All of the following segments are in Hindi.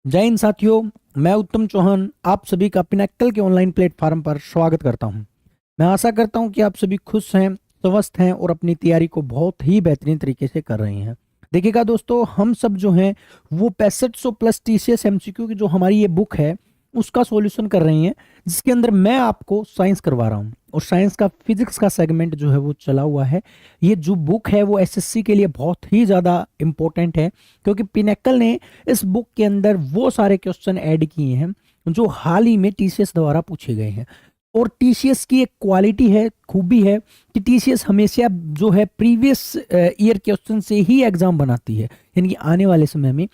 जय हिंद साथियों। मैं उत्तम चौहान आप सभी का पिनैकल के ऑनलाइन प्लेटफॉर्म पर स्वागत करता हूं। मैं आशा करता हूं कि आप सभी खुश हैं, स्वस्थ हैं और अपनी तैयारी को बहुत ही बेहतरीन तरीके से कर रहे हैं। देखिएगा दोस्तों, हम सब जो हैं वो 6500 प्लस टीसीएस एमसीक्यू की जो हमारी ये बुक है उसका सॉल्यूशन कर रहे हैं, जिसके अंदर मैं आपको साइंस करवा रहा हूँ और साइंस का फिजिक्स का सेगमेंट जो है वो चला हुआ है। ये जो बुक है वो एसएससी के लिए बहुत ही ज़्यादा इम्पोर्टेंट है, क्योंकि पिनैकल ने इस बुक के अंदर वो सारे क्वेश्चन ऐड किए हैं जो हाल ही में टीसीएस द्वारा पूछे गए हैं। और टीसीएस की एक क्वालिटी है, खूबी है कि टीसीएस हमेशा जो है प्रीवियस ईयर क्वेश्चन से ही एग्जाम बनाती है, यानी कि आने वाले समय में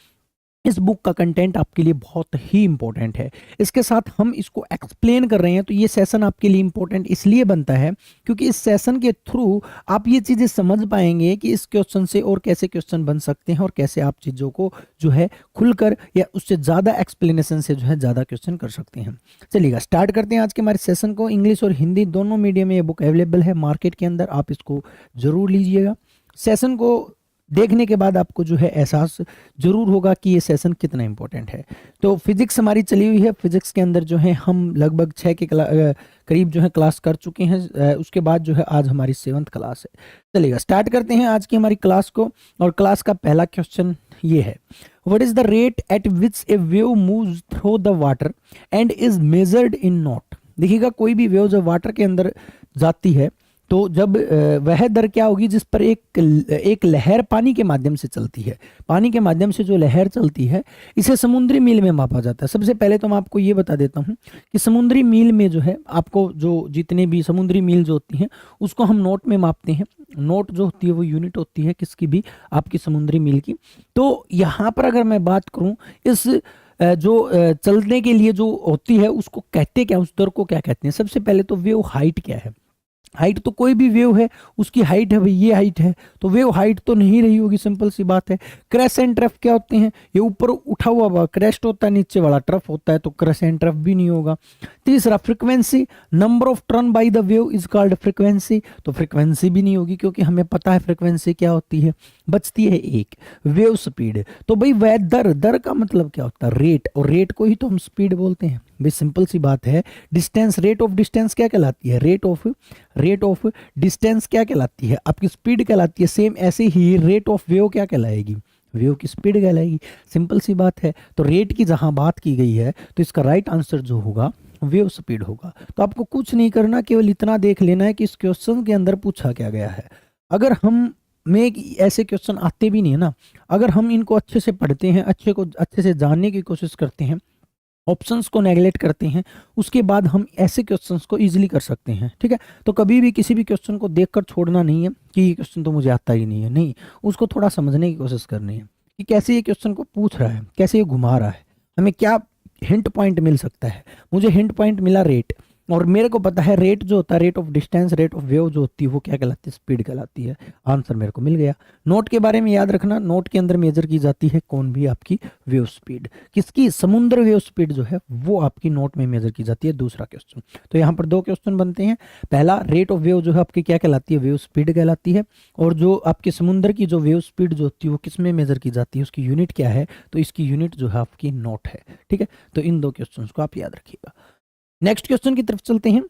इस बुक का कंटेंट आपके लिए बहुत ही इंपॉर्टेंट है। इसके साथ हम इसको एक्सप्लेन कर रहे हैं, तो ये सेशन आपके लिए इंपॉर्टेंट इसलिए बनता है क्योंकि इस सेशन के थ्रू आप ये चीज़ें समझ पाएंगे कि इस क्वेश्चन से और कैसे क्वेश्चन बन सकते हैं और कैसे आप चीज़ों को जो है खुलकर या उससे ज़्यादा एक्सप्लेनेशन से जो है ज़्यादा क्वेश्चन कर सकते हैं। चलिएगा स्टार्ट करते हैं आज के हमारे सेशन को। इंग्लिश और हिंदी दोनों मीडियम में ये बुक अवेलेबल है मार्केट के अंदर, आप इसको ज़रूर लीजिएगा। सेशन को देखने के बाद आपको जो है एहसास जरूर होगा कि ये सेशन कितना इंपॉर्टेंट है। तो फिजिक्स हमारी चली हुई है, फिजिक्स के अंदर जो है हम लगभग 6 के करीब जो है क्लास कर चुके हैं। उसके बाद जो है आज हमारी 7th क्लास है। चलिएगा स्टार्ट करते हैं आज की हमारी क्लास को। और क्लास का पहला क्वेश्चन ये है, what is the rate at which A wave moves through the water and is measured in not. देखिएगा, कोई भी वेव जब वाटर के अंदर जाती है तो जब वह दर क्या होगी जिस पर एक लहर पानी के माध्यम से चलती है। पानी के माध्यम से जो लहर चलती है इसे समुद्री मील में मापा जाता है। सबसे पहले तो मैं आपको ये बता देता हूँ कि समुद्री मील में जो है आपको जो जितने भी समुद्री मील जो होती हैं उसको हम नोट में मापते हैं। नोट जो होती है वो यूनिट होती है किसकी भी, आपकी समुद्री मील की। तो यहाँ पर अगर मैं बात करूँ इस जो चलने के लिए जो होती है उसको कहते क्या, उस दर को क्या कहते हैं। सबसे पहले तो वेव हाइट क्या है। हाइट तो कोई भी वेव है उसकी हाइट है भाई, ये हाइट है तो वेव हाइट तो नहीं रही होगी, सिंपल सी बात है। क्रैश एंड ट्रफ क्या होते हैं, ये ऊपर उठा हुआ क्रेस्ट होता है, नीचे वाला ट्रफ होता है, तो क्रैश एंड ट्रफ भी नहीं होगा। तीसरा frequency, number of turn by the wave is called frequency, तो फ्रीक्वेंसी भी नहीं होगी क्योंकि हमें पता है फ्रीक्वेंसी क्या होती है। बचती है एक वेव स्पीड। तो भाई वह दर, दर का मतलब क्या होता है, रेट, और रेट को ही तो हम स्पीड बोलते हैं भाई, सिंपल सी बात है। डिस्टेंस, रेट ऑफ डिस्टेंस क्या कहलाती है, रेट ऑफ डिस्टेंस क्या कहलाती है, आपकी स्पीड कहलाती है। सेम ऐसे ही रेट ऑफ वेव क्या कहलाएगी, वेव की स्पीड कहलाएगी। सिंपल सी बात है। तो रेट की जहां बात की गई है तो इसका राइट आंसर जो होगा वेव स्पीड होगा। तो आपको कुछ नहीं करना, केवल इतना देख लेना है कि इस क्वेश्चन के अंदर पूछा क्या गया है। अगर हम में ऐसे क्वेश्चन आते भी नहीं है ना, अगर हम इनको अच्छे से पढ़ते हैं, अच्छे से जानने की कोशिश करते हैं, ऑप्शंस को नेगलेक्ट करते हैं, उसके बाद हम ऐसे क्वेश्चंस को इजीली कर सकते हैं। ठीक है, तो कभी भी किसी भी क्वेश्चन को देखकर छोड़ना नहीं है कि ये क्वेश्चन तो मुझे आता ही नहीं है, नहीं, उसको थोड़ा समझने की कोशिश करनी है कि कैसे ये क्वेश्चन को पूछ रहा है, कैसे ये घुमा रहा है, हमें क्या हिंट पॉइंट मिल सकता है। मुझे हिंट पॉइंट मिला रेट, और मेरे को पता है रेट जो होता है, rate of distance, rate of wave जो होती है वो क्या कहलाती है, स्पीड कहलाती है। आंसर मेरे को मिल गया। नोट के बारे में याद रखना, नोट के अंदर मेजर की जाती है कौन भी, आपकी वेव स्पीड, किसकी, समुद्र वेव स्पीड जो है वो आपकी नोट में मेजर की जाती है। दूसरा क्वेश्चन, तो यहाँ पर 2 क्वेश्चन बनते हैं। पहला, रेट ऑफ वेव जो है आपकी क्या कहलाती है, वेव स्पीड कहलाती है। और जो आपके समुद्र की जो वेव स्पीड जो होती है वो किस में मेजर की जाती है, उसकी यूनिट क्या है, तो इसकी यूनिट जो है आपकी नोट है। ठीक है, तो इन 2 क्वेश्चन को आप याद रखिएगा। नेक्स्ट क्वेश्चन की तरफ चलते हैं।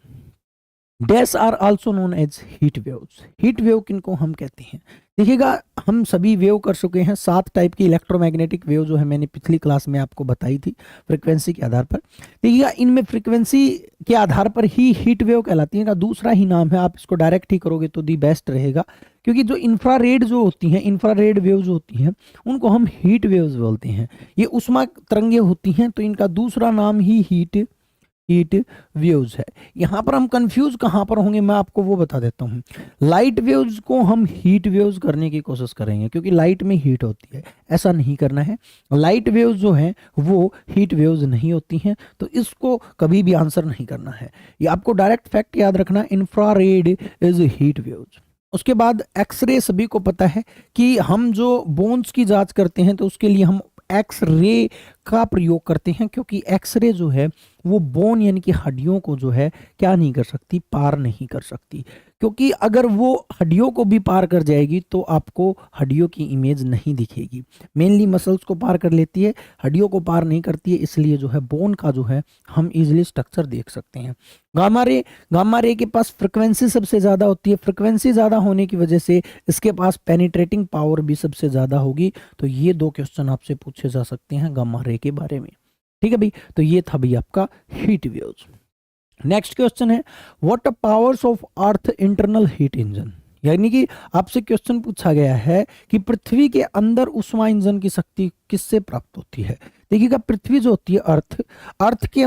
Dash are also known as heat waves. Heat wave किनको हम कहते हैं। देखिएगा, हम सभी वेव कर चुके हैं। 7 टाइप की इलेक्ट्रोमैग्नेटिक वेव जो है मैंने पिछली क्लास में आपको बताई थी फ्रीक्वेंसी के आधार पर। देखिएगा, इनमें फ्रीक्वेंसी के आधार पर ही हीट वेव कहलाती है। इनका दूसरा ही नाम है, आप इसको डायरेक्ट ही करोगे तो दी बेस्ट रहेगा, क्योंकि जो इंफ्रारेड जो होती हैं, इंफ्रारेड वेव जो होती हैं उनको हम हीट वेव्स बोलते हैं। ये उष्मा तरंगे होती हैं, तो इनका दूसरा नाम ही हीट वेव्स है। यहाँ पर हम कंफ्यूज कहाँ पर होंगे, मैं आपको वो बता देता हूँ। लाइट वेव्स को हम हीट वेव्स करने की कोशिश करेंगे क्योंकि लाइट में हीट होती है, ऐसा नहीं करना है। लाइट वेव्स जो हैं वो हीट वेव्स नहीं होती हैं, तो इसको कभी भी आंसर नहीं करना है। ये आपको डायरेक्ट फैक्ट याद रखना, इंफ्रारेड इज हीट वेव्स। उसके बाद एक्सरे, सभी को पता है कि हम जो बोन्स की जांच करते हैं तो उसके लिए हम एक्स रे का प्रयोग करते हैं, क्योंकि एक्सरे जो है वो बोन यानी कि हड्डियों को जो है क्या नहीं कर सकती, पार नहीं कर सकती। क्योंकि अगर वो हड्डियों को भी पार कर जाएगी तो आपको हड्डियों की इमेज नहीं दिखेगी। मेनली मसल्स को पार कर लेती है, हड्डियों को पार नहीं करती है, इसलिए जो है बोन का जो है हम इजीली स्ट्रक्चर देख सकते हैं। गामा रे के पास फ्रिक्वेंसी सबसे ज़्यादा होती है, फ्रिक्वेंसी ज़्यादा होने की वजह से इसके पास पेनिट्रेटिंग पावर भी सबसे ज़्यादा होगी। तो ये 2 क्वेश्चन आपसे पूछे जा सकते हैं गामा रे के बारे में। ठीक है भाई, तो ये था भाई आपका हीट वेव्स। नेक्स्ट क्वेश्चन है what are powers of earth internal heat engine. यानी कि आपसे क्वेश्चन पूछा गया है कि पृथ्वी के अंदर ऊष्मा इंजन की शक्ति किससे प्राप्त होती है। देखिएगा, पृथ्वी जो होती है अर्थ के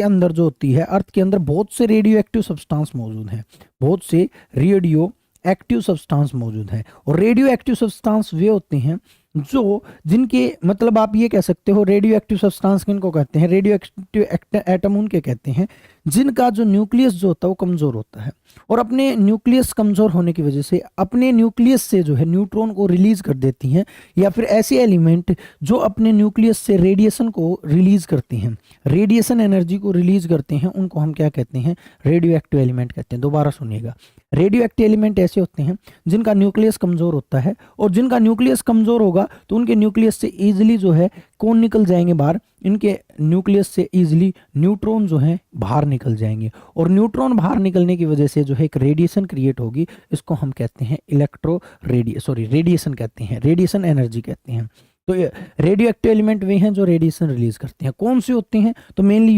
अंदर जो होती है, अर्थ के अंदर बहुत से रेडियो एक्टिव सब्सटेंस मौजूद हैं, बहुत से रेडियो एक्टिव सब्सटेंस मौजूद हैं। और रेडियो एक्टिव सब्सटेंस वे होते हैं जो जिनके मतलब आप ये कह सकते हो रेडियो एक्टिव सब्सटेंस किनको कहते हैं, रेडियो एक्टिव एटम उनके कहते हैं जिनका जो न्यूक्लियस जो होता है वो कमजोर होता है, और अपने न्यूक्लियस कमजोर होने की वजह से अपने न्यूक्लियस से जो है न्यूट्रॉन को रिलीज कर देती हैं, या फिर ऐसे एलिमेंट जो अपने न्यूक्लियस से रेडिएशन को रिलीज करते हैं, रेडिएशन एनर्जी को रिलीज करते हैं, उनको हम क्या कहते हैं, रेडियो एक्टिव एलिमेंट कहते हैं। दोबारा सुनिएगा, रेडियो एक्टिव एलिमेंट ऐसे होते हैं जिनका न्यूक्लियस कमजोर होता है, और जिनका न्यूक्लियस कमजोर होगा तो उनके न्यूक्लियस से इजीली जो है कौन निकल जाएंगे बाहर, इनके न्यूक्लियस से इजीली न्यूट्रॉन जो है बाहर निकल जाएंगे, और न्यूट्रॉन बाहर निकलने की वजह से जो है एक रेडिएशन क्रिएट होगी, इसको हम कहते हैं रेडिएशन कहते हैं, रेडिएशन एनर्जी कहते हैं। तो रेडियो एक्टिव एलिमेंट वे हैं जो रेडिएशन रिलीज करते हैं। कौन से होते हैं, तो मेनली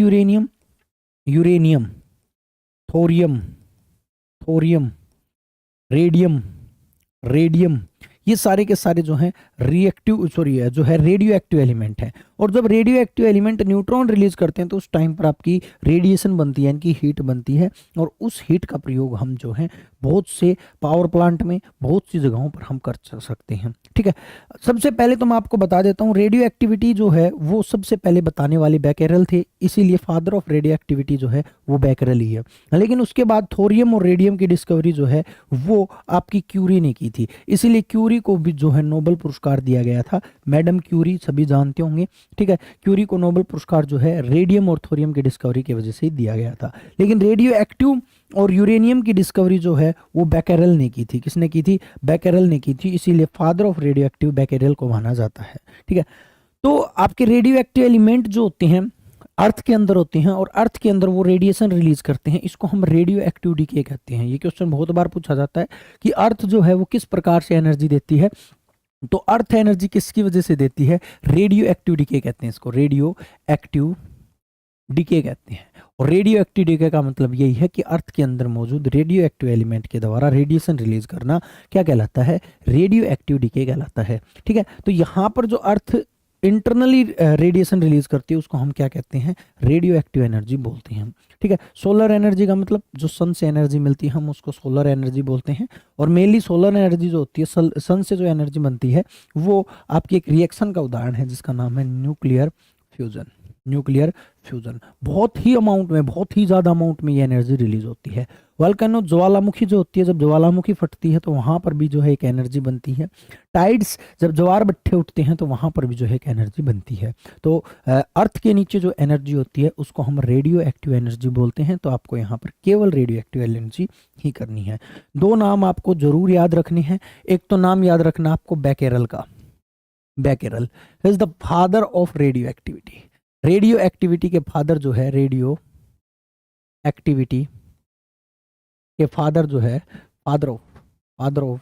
यूरेनियम, थोरियम, रेडियम, ये सारे के सारे जो हैं जो है रेडियो एक्टिव एलिमेंट हैं। और जब radio active element neutron release करते हैं तो उस टाइम पर आपकी रेडिएशन बनती है, इनकी हीट बनती है, और उस हीट का प्रयोग हम जो है बहुत से पावर प्लांट में, बहुत सी जगहों पर हम कर सकते हैं। ठीक है, सबसे पहले तो मैं आपको बता देता हूँ रेडियो एक्टिविटी जो है वो सबसे पहले बताने वाले बैकेरल थे, इसीलिए फादर ऑफ रेडियो एक्टिविटी जो है वो बैकेरल ही है। लेकिन उसके बाद थोरियम और रेडियम की डिस्कवरी जो है वो आपकी क्यूरी ने की थी, इसीलिए क्यूरी को भी जो है नोबेल पुरस्कार दिया गया था। मैडम क्यूरी सभी जानते होंगे। ठीक है, क्यूरी को नोबेल पुरस्कार जो है रेडियम और थोरियम की डिस्कवरी की वजह से ही दिया गया था। लेकिन रेडियो एक्टिव और यूरेनियम की डिस्कवरी जो है वो बैकेरल ने की थी। किसने की थी, बैकेरल ने की थी, इसीलिए फादर ऑफ रेडियो एक्टिव बैकेरल को माना जाता है। ठीक है, तो आपके रेडियो एक्टिव एलिमेंट जो होते हैं अर्थ के अंदर होते हैं, और अर्थ के अंदर वो रेडिएशन रिलीज करते हैं, इसको हम रेडियो एक्टिव डीके कहते हैं। ये क्वेश्चन बहुत बार पूछा जाता है कि अर्थ जो है वो किस प्रकार से एनर्जी देती है, तो अर्थ एनर्जी किसकी वजह से देती है, रेडियो एक्टिव डीके कहते हैं, इसको रेडियो एक्टिव डीके कहते हैं। और रेडियो एक्टिव डीके का मतलब यही है कि अर्थ के अंदर मौजूद रेडियो एक्टिव एलिमेंट के द्वारा रेडिएशन रिलीज करना क्या कहलाता है, रेडियो एक्टिव डीके कहलाता है। ठीक है, तो यहाँ पर जो अर्थ इंटरनली रेडिएशन रिलीज करती है उसको हम क्या कहते हैं, रेडियो एक्टिव एनर्जी बोलते हैं। ठीक है, सोलर एनर्जी का मतलब जो सन से एनर्जी मिलती है हम उसको सोलर एनर्जी बोलते हैं। और मेनली सोलर एनर्जी जो होती है सन से जो एनर्जी बनती है वो आपकी एक रिएक्शन का उदाहरण है जिसका नाम है न्यूक्लियर फ्यूजन। बहुत ही अमाउंट में, बहुत ही ज़्यादा अमाउंट में ये एनर्जी रिलीज होती है। वोल्केनो ज्वालामुखी जो होती है, जब ज्वालामुखी फटती है तो वहाँ पर भी जो है एक एनर्जी बनती है। टाइड्स, जब ज्वार भट्टे उठते हैं तो वहाँ पर भी जो है एक एनर्जी बनती है। तो अर्थ के नीचे जो एनर्जी होती है उसको हम रेडियो एक्टिव एनर्जी बोलते हैं। तो आपको यहाँ पर केवल रेडियो एक्टिव एनर्जी ही करनी है। 2 नाम आपको जरूर याद रखने हैं। एक तो नाम याद रखना आपको बैकेरल का, Becquerel is the father of radio activity. Radio activity के फादर जो है, रेडियो एक्टिविटी के फादर जो है, फादर ऑफ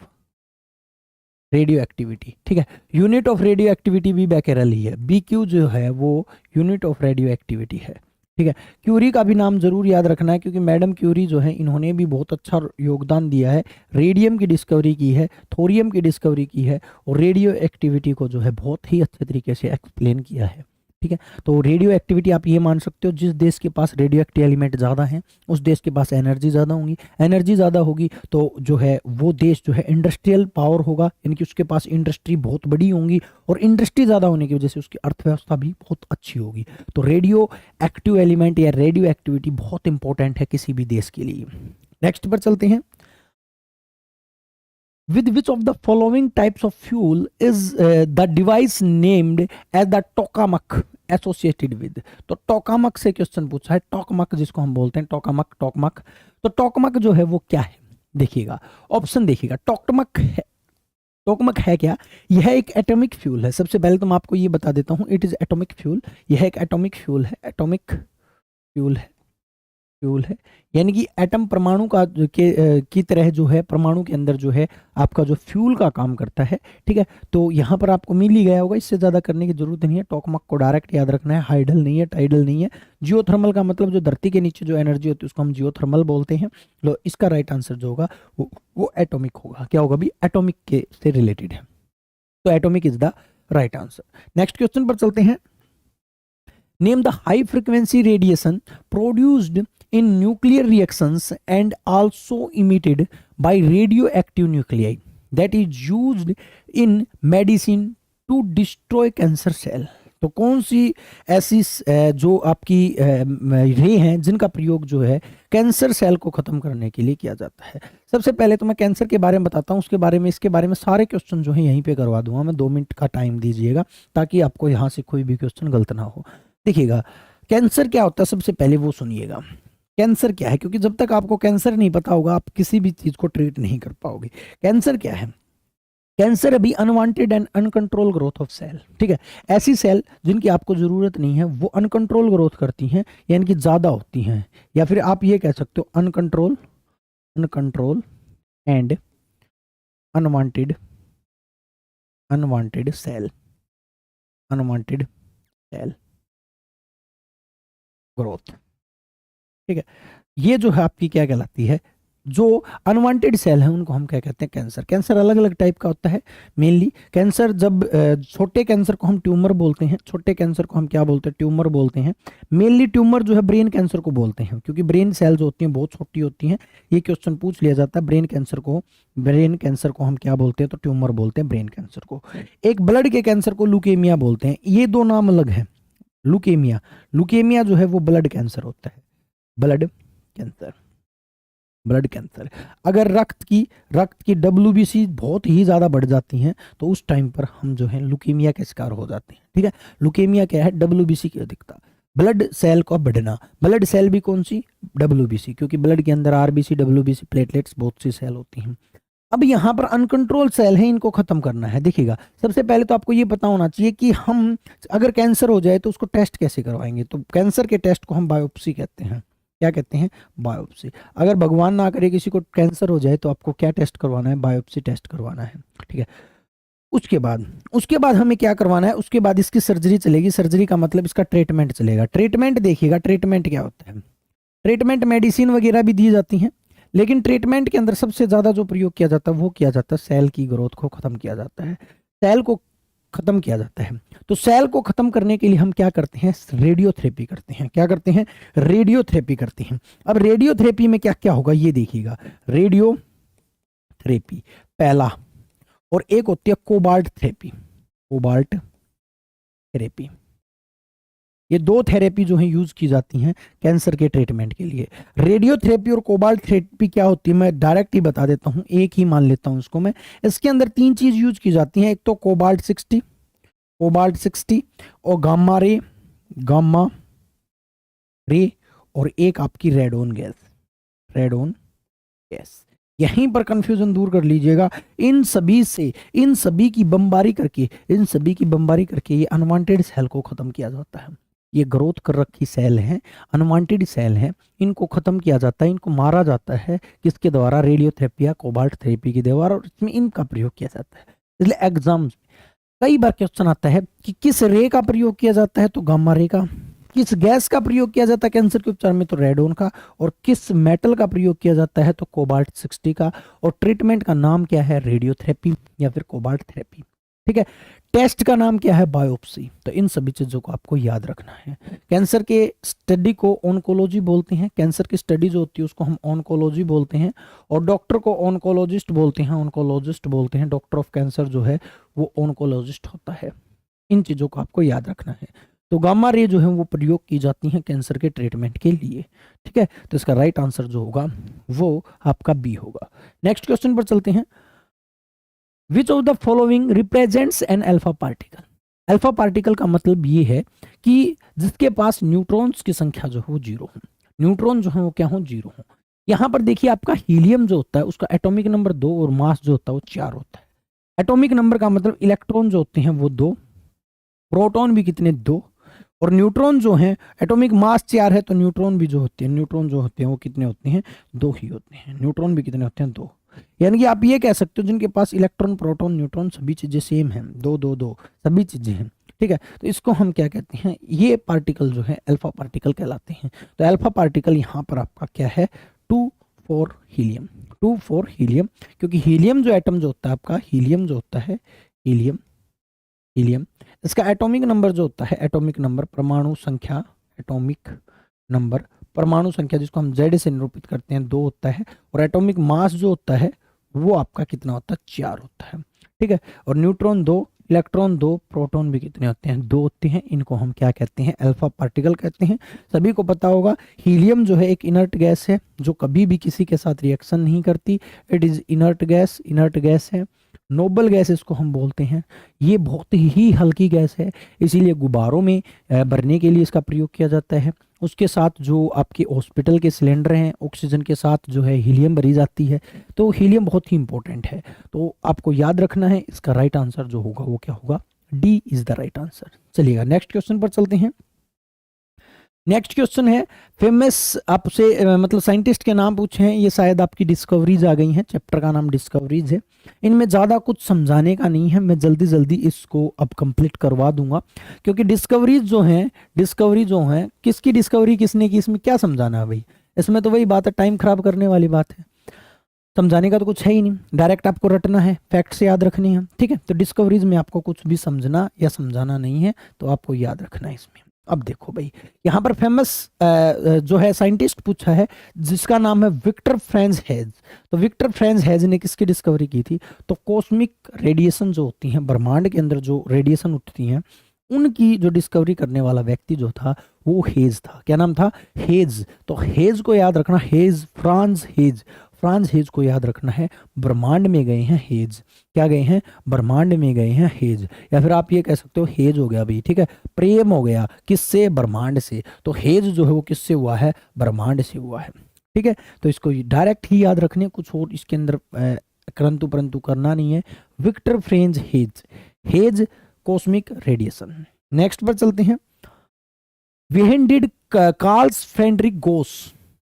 रेडियो एक्टिविटी। ठीक है, यूनिट ऑफ रेडियो एक्टिविटी भी बैकेरल ही है। BQ जो है वो यूनिट ऑफ रेडियो एक्टिविटी है। ठीक है, क्यूरी का भी नाम जरूर याद रखना है क्योंकि मैडम क्यूरी जो है इन्होंने भी बहुत अच्छा योगदान दिया है। रेडियम की डिस्कवरी की है, थोरियम की डिस्कवरी की है, और रेडियो एक्टिविटी को जो है बहुत ही अच्छे तरीके से एक्सप्लेन किया है। ठीक है, तो रेडियो एक्टिविटी आप ये मान सकते हो जिस देश के पास रेडियो एक्टिव एलिमेंट ज़्यादा हैं उस देश के पास एनर्जी ज़्यादा होगी, एनर्जी ज़्यादा होगी तो जो है वो देश जो है इंडस्ट्रियल पावर होगा, यानी कि उसके पास इंडस्ट्री बहुत बड़ी होंगी, और इंडस्ट्री ज़्यादा होने की वजह से उसकी अर्थव्यवस्था भी बहुत अच्छी होगी। तो रेडियो एक्टिव एलिमेंट या रेडियो एक्टिविटी बहुत इंपॉर्टेंट है किसी भी देश के लिए। नेक्स्ट पर चलते हैं। with which of the following types of fuel is the device named as the tokamak associated with। तो टोकामक से क्वेश्चन पूछा है, टोकामक जिसको हम बोलते हैं, टोकामक टोकमक। तो टोकमक जो है वो क्या है, देखिएगा ऑप्शन देखिएगा। टोकमक है क्या, यह एक एटॉमिक फ्यूल है। सबसे पहले तो मैं आपको ये बता देता हूँ, इट इज एटॉमिक फ्यूल, यह एक एटॉमिक फ्यूल है, एटॉमिक फ्यूल है यानी कि एटम परमाणु का की तरह जो है परमाणु के अंदर जो है आपका जो फ्यूल का काम करता है, ठीक है। तो यहाँ पर आपको मिल ही गया होगा, इससे ज़्यादा करने की जरूरत नहीं है। टोकमक को डायरेक्ट याद रखना है, हाइडल नहीं है, टाइडल नहीं है। जियोथर्मल का मतलब जो धरती के नीचे जो एनर्जी होती है उसको हम जियोथर्मल बोलते हैं। लो इसका राइट आंसर जो होगा वो एटॉमिक होगा। क्या होगा भी, एटॉमिक के से रिलेटेड है, तो atomic is the right answer. Next question पर चलते हैं। Name the high frequency radiation produced in nuclear reactions and also emitted by radioactive nuclei that is used in medicine to destroy cancer cell। तो कौन सी ऐसी जो आपकी रे हैं जिनका प्रयोग जो है कैंसर सेल को खत्म करने के लिए किया जाता है। सबसे पहले तो मैं कैंसर के बारे में बताता हूँ, उसके बारे में इसके बारे में सारे क्वेश्चन जो है यहीं पे करवा दूंगा मैं। 2 मिनट का टाइम दीजिएगा ताकि आपको यहाँ से कोई भी क्वेश्चन गलत ना हो। देखिएगा कैंसर क्या होता है, सबसे पहले वो सुनिएगा। कैंसर क्या है, क्योंकि जब तक आपको कैंसर नहीं पता होगा आप किसी भी चीज को ट्रीट नहीं कर पाओगे। कैंसर क्या है, कैंसर अभी unwanted and uncontrol growth of cell, ठीक है। ऐसी सेल जिनकी आपको जरूरत नहीं है वो अनकंट्रोल ग्रोथ करती हैं, यानी कि ज्यादा होती हैं, या फिर आप ये कह सकते हो uncontrol and unwanted cell growth, ठीक है। ये जो है आपकी क्या कहलाती है, जो अनवांटेड सेल है उनको हम क्या कहते हैं, कैंसर। कैंसर अलग अलग टाइप का होता है। मेनली कैंसर जब छोटे कैंसर को हम ट्यूमर बोलते हैं, छोटे कैंसर को हम क्या बोलते हैं, ट्यूमर बोलते हैं। मेनली ट्यूमर जो है ब्रेन कैंसर को बोलते हैं, क्योंकि ब्रेन सेल जो होती हैं बहुत छोटी होती हैं। ये क्वेश्चन पूछ लिया जाता है, ब्रेन कैंसर को हम क्या बोलते हैं, तो ट्यूमर बोलते हैं ब्रेन कैंसर को। एक ब्लड के कैंसर को लुकेमिया बोलते हैं। ये 2 नाम अलग है। लुकेमिया जो है वो ब्लड कैंसर होता है, ब्लड कैंसर। अगर रक्त की WBC बहुत ही ज्यादा बढ़ जाती हैं तो उस टाइम पर हम जो है लुकेमिया के शिकार हो जाते हैं, ठीक है। लुकेमिया क्या है, WBC की अधिकता, ब्लड सेल का बढ़ना। ब्लड सेल भी कौन सी, WBC, क्योंकि ब्लड के अंदर RBC WBC प्लेटलेट्स बहुत सी सेल होती हैं। अब यहाँ पर अनकंट्रोल सेल है, इनको खत्म करना है। देखिएगा सबसे पहले तो आपको ये पता होना चाहिए कि हम अगर कैंसर हो जाए तो उसको टेस्ट कैसे करवाएंगे। तो कैंसर के टेस्ट को हम बायोप्सी कहते हैं। क्या कहते हैं, बायोप्सी। अगर भगवान ना करे किसी को कैंसर हो जाए तो आपको क्या टेस्ट करवाना है, बायोप्सी टेस्ट करवाना है, ठीक है। उसके बाद हमें क्या करवाना है, उसके बाद इसकी सर्जरी चलेगी। सर्जरी का मतलब इसका ट्रीटमेंट चलेगा। ट्रीटमेंट देखिएगा, ट्रीटमेंट क्या होता है, ट्रीटमेंट मेडिसिन वगैरह भी दी जाती हैं, लेकिन ट्रीटमेंट के अंदर सबसे ज्यादा जो प्रयोग किया जाता है वो किया जाता है सेल की ग्रोथ को खत्म किया जाता है, सेल को खत्म किया जाता है। तो सेल को खत्म करने के लिए हम क्या करते हैं, रेडियोथेरेपी करते हैं। क्या करते हैं, रेडियोथेरेपी करते हैं। अब रेडियोथेरेपी में क्या क्या होगा ये देखिएगा। रेडियोथेरेपी पहला, और एक होती है कोबाल्ट थेरेपी। ये 2 थेरेपी जो है यूज की जाती हैं कैंसर के ट्रीटमेंट के लिए। रेडियोथेरेपी और कोबाल्ट थेरेपी क्या होती है मैं डायरेक्ट ही बता देता हूं, एक ही मान लेता हूं इसको मैं। इसके अंदर 3 चीज यूज की जाती हैं, एक तो कोबाल्ट 60 और गामा रे और एक आपकी रेडोन गैस। यहीं पर कंफ्यूजन दूर कर लीजिएगा। इन सभी की बमबारी करके ये अनवांटेड सेल को खत्म किया जाता है। ये ग्रोथ कर रखी सेल हैं, अनवांटेड सेल हैं, इनको खत्म किया जाता है, इनको मारा जाता है किसके द्वारा, रेडियोथेरेपी या कोबाल्ट थेरेपी के द्वारा, और इसमें इनका प्रयोग किया जाता है। इसलिए एग्जाम्स कई बार क्वेश्चन आता है कि किस रे का प्रयोग किया जाता है, तो गामा रे का। किस गैस का प्रयोग किया जाता है कैंसर के उपचार में, तो रेडोन का। और किस मेटल का प्रयोग किया जाता है, तो कोबाल्ट 60 का। और ट्रीटमेंट का नाम क्या है, रेडियोथेरेपी या फिर कोबाल्ट थेरेपी, ठीक है। टेस्ट का नाम क्या है, बायोप्सी। तो इन सभी चीजों को आपको याद रखना है। कैंसर के स्टडी को ऑन्कोलॉजी बोलते हैं, कैंसर की स्टडी जो होती है उसको हम ऑन्कोलॉजी बोलते हैं। और डॉक्टर को ऑन्कोलॉजिस्ट बोलते हैं, डॉक्टर ऑफ कैंसर जो है वो ऑन्कोलॉजिस्ट होता है। इन चीजों को आपको याद रखना है। तो गामा रे जो है वो प्रयोग की जाती हैं कैंसर के ट्रीटमेंट के लिए, ठीक है। तो इसका राइट आंसर जो होगा वो आपका बी होगा। नेक्स्ट क्वेश्चन पर चलते हैं। विच of the following represents an alpha particle. Alpha particle का मतलब ये है कि जिसके पास न्यूट्रॉन्स की संख्या जो है वो जीरो हो, न्यूट्रॉन जो है वो क्या हो, जीरो हो। यहाँ पर देखिए आपका हीलियम जो होता है उसका एटॉमिक नंबर 2 और मास जो होता है वो 4 होता है। एटॉमिक नंबर का मतलब इलेक्ट्रॉन जो होते हैं वो 2, प्रोटॉन भी कितने, 2, और न्यूट्रॉन जो है एटॉमिक मास 4 है तो न्यूट्रॉन भी जो होते हैं, न्यूट्रॉन जो होते हैं वो कितने होते हैं, 2 ही होते हैं। न्यूट्रॉन भी कितने होते हैं, 2। यानी कि आप ये कह सकते हो जिनके पास इलेक्ट्रॉन प्रोटॉन न्यूट्रॉन सभी चीजें सेम हैं, 2 2 2 सभी चीजें हैं, ठीक है। तो इसको हम क्या कहते हैं, ये पार्टिकल जो है अल्फा पार्टिकल कहलाते हैं। तो अल्फा पार्टिकल यहाँ पर आपका क्या है, 2 4 हीलियम, 2 4 हीलियम, क्योंकि हीलियम जो एटम जो होता है आपका, हीलियम जो होता है, हीलियम हीलियम इसका एटॉमिक नंबर जो होता है, एटॉमिक नंबर परमाणु संख्या, एटॉमिक नंबर परमाणु संख्या जिसको हम Z से निरूपित करते हैं, 2 होता है, और एटॉमिक मास जो होता है वो आपका कितना होता है, 4 होता है, ठीक है। और न्यूट्रॉन 2, इलेक्ट्रॉन 2, प्रोटॉन भी कितने होते हैं, 2 होते हैं। इनको हम क्या कहते हैं, अल्फा पार्टिकल कहते हैं। सभी को पता होगा हीलियम जो है एक इनर्ट गैस है जो कभी भी किसी के साथ रिएक्शन नहीं करती, it is inert gas, inert gas है। नोबल गैस इसको हम बोलते हैं। ये बहुत ही हल्की गैस है, इसीलिए गुब्बारों में भरने के लिए इसका प्रयोग किया जाता है। उसके साथ जो आपके हॉस्पिटल के सिलेंडर हैं, ऑक्सीजन के साथ जो है हीलियम भरी जाती है। तो हीलियम बहुत ही इंपॉर्टेंट है, तो आपको याद रखना है। इसका राइट आंसर जो होगा वो क्या होगा, D is the right answer. चलिएगा नेक्स्ट क्वेश्चन पर चलते हैं। नेक्स्ट क्वेश्चन है फेमस, आपसे मतलब साइंटिस्ट के नाम पूछे हैं, ये शायद आपकी डिस्कवरीज आ गई हैं, चैप्टर का नाम डिस्कवरीज है। इनमें ज़्यादा कुछ समझाने का नहीं है, मैं जल्दी जल्दी इसको अब कंप्लीट करवा दूंगा, क्योंकि डिस्कवरीज जो हैं, डिस्कवरी जो हैं, किसकी डिस्कवरी किसने की, इसमें क्या समझाना है भाई। इसमें तो वही बात है, टाइम खराब करने वाली बात है, समझाने का तो कुछ है ही नहीं, डायरेक्ट आपको रटना है, फैक्ट्स याद रखने हैं, ठीक है। तो डिस्कवरीज में आपको कुछ भी समझना या समझाना नहीं है, तो आपको याद रखना है इसमें। अब देखो भाई, यहाँ पर फेमस जो है साइंटिस्ट पूछा है जिसका नाम है विक्टर फ्रैंज हेज। तो विक्टर फ्रैंज हेज ने किसकी डिस्कवरी की थी, तो कॉस्मिक रेडिएशन जो होती हैं, ब्रह्मांड के अंदर जो रेडिएशन उठती हैं, उनकी जो डिस्कवरी करने वाला व्यक्ति जो था वो हेज था। क्या नाम था, हेज। तो हेज को याद रखना, hedge, Franz hedge, Franz hedge को याद रखना है। ब्रह्मांड में गए हैं हेज, क्या गए हैं, ब्रह्मांड में गए हैं हेज। या फिर आप ये कह सकते हो हेज हो गया भाई, ठीक है, प्रेम हो गया, किससे, ब्रह्मांड से। तो हेज जो है वो किससे हुआ है, ब्रह्मांड से हुआ है, ठीक है। तो इसको डायरेक्ट ही याद रखने, कुछ और इसके अंदर परंतु परंतु करना नहीं है। Victor Franz Hess, Hess cosmic radiation. Next पर चलते हैं। When did Carls Friedrich Gauss.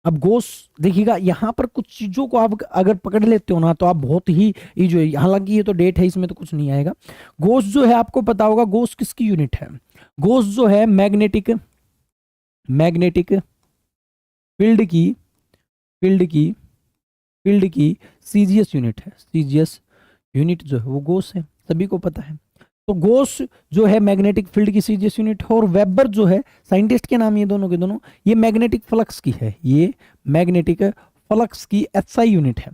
अब गोस देखिएगा, यहाँ पर कुछ चीजों को आप अगर पकड़ लेते हो ना तो आप बहुत ही जो है, हालांकि ये तो डेट है इसमें तो कुछ नहीं आएगा। गोस जो है आपको पता होगा, गोस किसकी यूनिट है, गोस जो है मैग्नेटिक, मैग्नेटिक फील्ड की, फील्ड की, फील्ड की सीजीएस यूनिट है। सीजीएस यूनिट जो है वो गोस है, सभी को पता है। तो गोस जो है मैग्नेटिक फील्ड की सीजीएस यूनिट है, और वेबर जो है साइंटिस्ट के नाम, ये दोनों के दोनों, ये मैग्नेटिक फ्लक्स की है, ये मैग्नेटिक फ्लक्स की एसआई यूनिट है।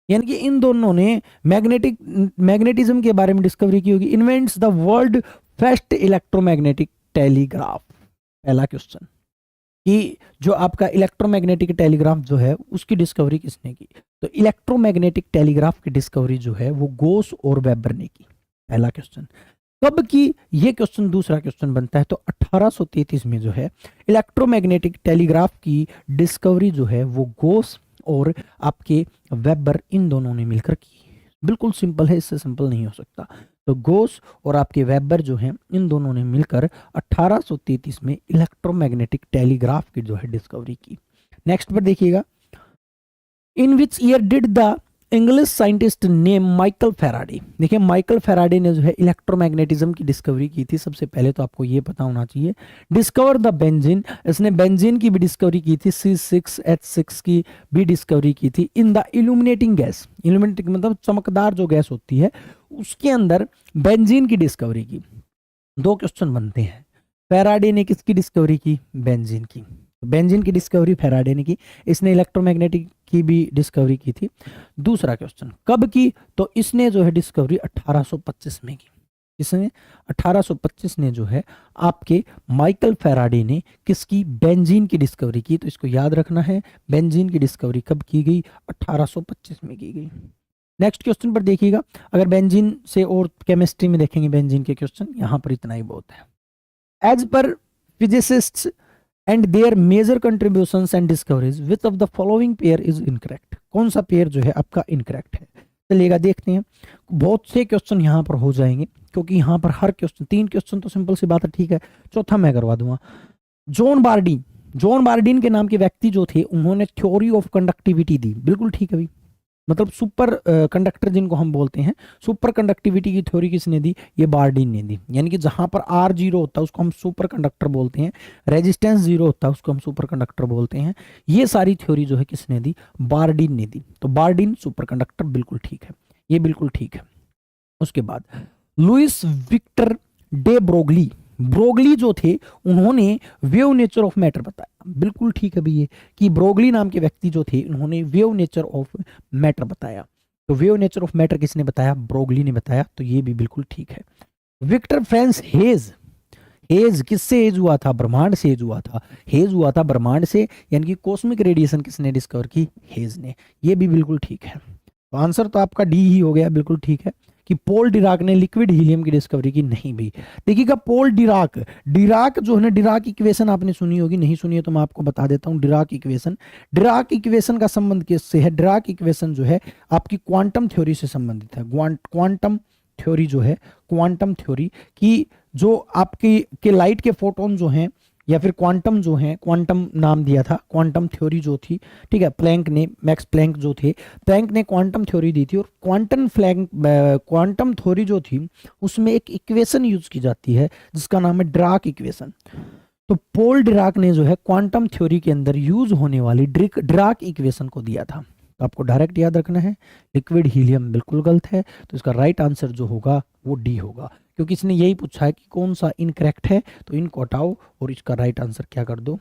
यानी कि इन दोनों ने मैग्नेटिज्म के बारे में डिस्कवरी की होगी। Invents the world first electromagnetic telegraph. पहला क्वेश्चन कि जो आपका इलेक्ट्रोमैग्नेटिक टेलीग्राफ जो है उसकी डिस्कवरी किसने की, तो इलेक्ट्रोमैग्नेटिक टेलीग्राफ की डिस्कवरी जो है वो गोस और वेबर ने की। पहला क्वेश्चन कब की, ये क्वेश्चन दूसरा क्वेश्चन बनता है। तो 1833 में जो है इलेक्ट्रोमैग्नेटिक टेलीग्राफ की डिस्कवरी जो है वो गोस और आपके वेबर, इन दोनों ने मिलकर की। बिल्कुल सिंपल है, इससे सिंपल नहीं हो सकता। तो गोस और आपके वेबर जो हैं, इन दोनों ने मिलकर 1833 में इलेक्ट्रोमैग्नेटिक टेलीग्राफ की जो है डिस्कवरी की। नेक्स्ट पर देखिएगा, in which year did the English scientist name Michael Faraday. देखिए माइकल फेराडे ने जो है इलेक्ट्रोमैग्नेटिज्म की डिस्कवरी की थी। सबसे पहले तो आपको ये पता होना चाहिए, डिस्कवर द बेंजीन, इसने बेंजीन की भी डिस्कवरी की थी, C6H6 की भी डिस्कवरी की थी। In the illuminating gas, illuminating मतलब चमकदार जो गैस होती है, उसके अंदर बेंजीन की डिस्कवरी की। दो क्वेश्चन बनते हैं, फेराडे ने किसकी डिस्कवरी की, बेंजीन की। बेंजीन की डिस्कवरी फेराडे ने की, इसने इलेक्ट्रोमैग्नेटिक की भी डिस्कवरी की थी। दूसरा क्वेश्चन कब की, तो इसने जो है डिस्कवरी 1825 में की। इसने 1825 ने जो है आपके माइकल फेराडे ने किसकी, बेंजीन की डिस्कवरी की। तो इसको याद रखना है, बेंजीन की डिस्कवरी कब की गई, 1825 में की गई। नेक्स्ट क्वेश्चन पर देखिएगा, अगर बेंजीन से और केमिस्ट्री में देखेंगे बेंजीन के क्वेश्चन, यहां पर इतना ही बहुत है। As per physicists and their major contributions and discoveries which of the following pair is incorrect, कौन सा पेयर जो है आपका इनकरेक्ट है। चलिएगा देखते हैं, बहुत से क्वेश्चन यहाँ पर हो जाएंगे क्योंकि यहाँ पर हर क्वेश्चन, 3 क्वेश्चन तो सिंपल सी बात है, ठीक है, चौथा मैं करवा दूंगा। जॉन बार्डीन के नाम के व्यक्ति जो थे, उन्होंने थ्योरी ऑफ कंडक्टिविटी दी, बिल्कुल ठीक है भाई, मतलब सुपर कंडक्टर जिनको हम बोलते हैं, सुपर कंडक्टिविटी की थ्योरी किसने दी, ये बार्डीन ने दी। यानी कि जहां पर आर जीरो होता है उसको हम सुपर कंडक्टर बोलते हैं, रेजिस्टेंस जीरो होता है उसको हम सुपर कंडक्टर बोलते हैं। ये सारी थ्योरी जो है किसने दी, बार्डीन ने दी। तो बार्डीन सुपर कंडक्टर, बिल्कुल ठीक है, ये बिल्कुल ठीक है। उसके बाद लुइस विक्टर डे ब्रोगली जो थे, उन्होंने वेव नेचर ऑफ मैटर बताया, बिल्कुल ठीक है भैया, कि ब्रोगली नाम के व्यक्ति जो थे उन्होंने वेव नेचर ऑफ मैटर बताया। तो वेव नेचर ऑफ मैटर किसने बताया, ब्रोगली ने बताया, तो ये भी बिल्कुल ठीक है। विक्टर फ्रांस हेज किससे हेज हुआ था, ब्रह्मांड से हेज हुआ था, हेज हुआ था ब्रह्मांड से, यानी कि कॉस्मिक रेडिएशन किसने डिस्कवर की, हेज ने, ये भी बिल्कुल ठीक है। तो आंसर तो आपका डी ही हो गया, बिल्कुल ठीक है, कि पोल डिराक ने लिक्विड हीलियम की डिस्कवरी की। नहीं भी, देखिएगा पोल डिराक जो है ना, डिराक इक्वेशन आपने सुनी होगी, नहीं सुनी है तो मैं आपको बता देता हूं। डिराक इक्वेशन का संबंध किससे है, डिराक इक्वेशन जो है आपकी क्वांटम थ्योरी से संबंधित है। क्वांटम थ्योरी जो है, क्वांटम थ्योरी की जो आपकी के लाइट के फोटोन जो हैं, या फिर क्वांटम जो है, क्वांटम नाम दिया था, क्वांटम थ्योरी जो थी, ठीक है, मैक्स प्लैंक जो थे, प्लैंक ने क्वांटम थ्योरी दी थी। और क्वांटम थ्योरी जो थी उसमें एक इक्वेशन यूज की जाती है जिसका नाम है डिराक इक्वेशन। तो पोल डिराक ने जो है क्वांटम थ्योरी के अंदर यूज होने वाली डिराक इक्वेशन को दिया था। तो आपको डायरेक्ट याद रखना है, लिक्विड हीलियम बिल्कुल गलत है, तो इसका राइट आंसर जो होगा वो डी होगा, क्योंकि इसने यही पूछा है कि कौन सा इनकरेक्ट है, तो इनको हटाओ और इसका राइट आंसर क्या कर दो,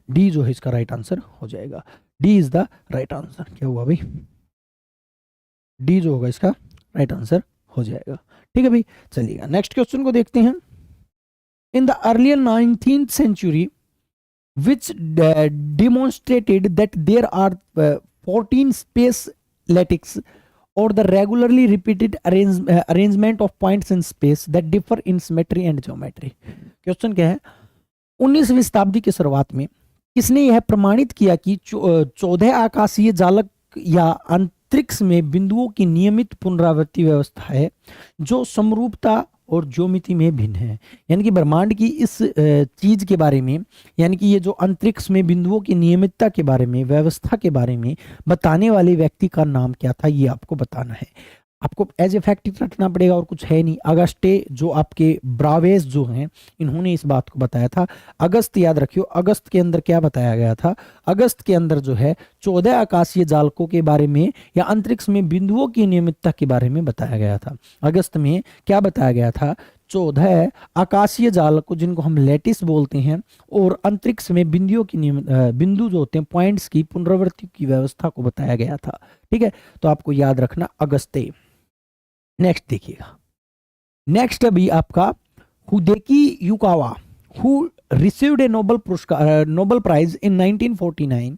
डी जो है इसका राइट आंसर हो जाएगा। D is the right answer. क्या हुआ भाई, डी जो होगा इसका राइट आंसर हो जाएगा, ठीक है भाई। चलिएगा नेक्स्ट क्वेश्चन को देखते हैं। In the earlier 19th century which demonstrated that there are 14 space lattices or the regularly repeated arrangement of points in space that differ in symmetry and geometry। Question क्या है, 19वीं शताब्दी की शुरुआत में किसने यह प्रमाणित किया कि 14 आकाशीय जालक या अंतरिक्ष में बिंदुओं की नियमित पुनरावृत्ति व्यवस्था है जो समरूपता और ज्योमिति में भिन्न है। यानी कि ब्रह्मांड की इस चीज के बारे में, यानी कि ये जो अंतरिक्ष में बिंदुओं की नियमितता के बारे में, व्यवस्था के बारे में बताने वाले व्यक्ति का नाम क्या था, ये आपको बताना है। आपको एज ए फैक्ट रखना पड़ेगा और कुछ है नहीं। अगस्टे जो आपके ब्रावेज जो हैं, इन्होंने इस बात को बताया था। अगस्त याद रखियो, अगस्त के अंदर क्या बताया गया था, अगस्त के अंदर जो है 14 आकाशीय जालकों के बारे में या अंतरिक्ष में बिंदुओं की नियमितता के बारे में बताया गया था। अगस्त में क्या बताया गया था, 14 आकाशीय जालकों जिनको हम लैटिस बोलते हैं, और अंतरिक्ष में बिंदुओं की बिंदु जो होते हैं, पॉइंट्स की पुनरावृत्ति की व्यवस्था को बताया गया था। ठीक है, तो आपको याद रखना अगस्ते। नेक्स्ट देखिएगा, नेक्स्ट अभी आपका Hideki Yukawa who received a Nobel prize in 1949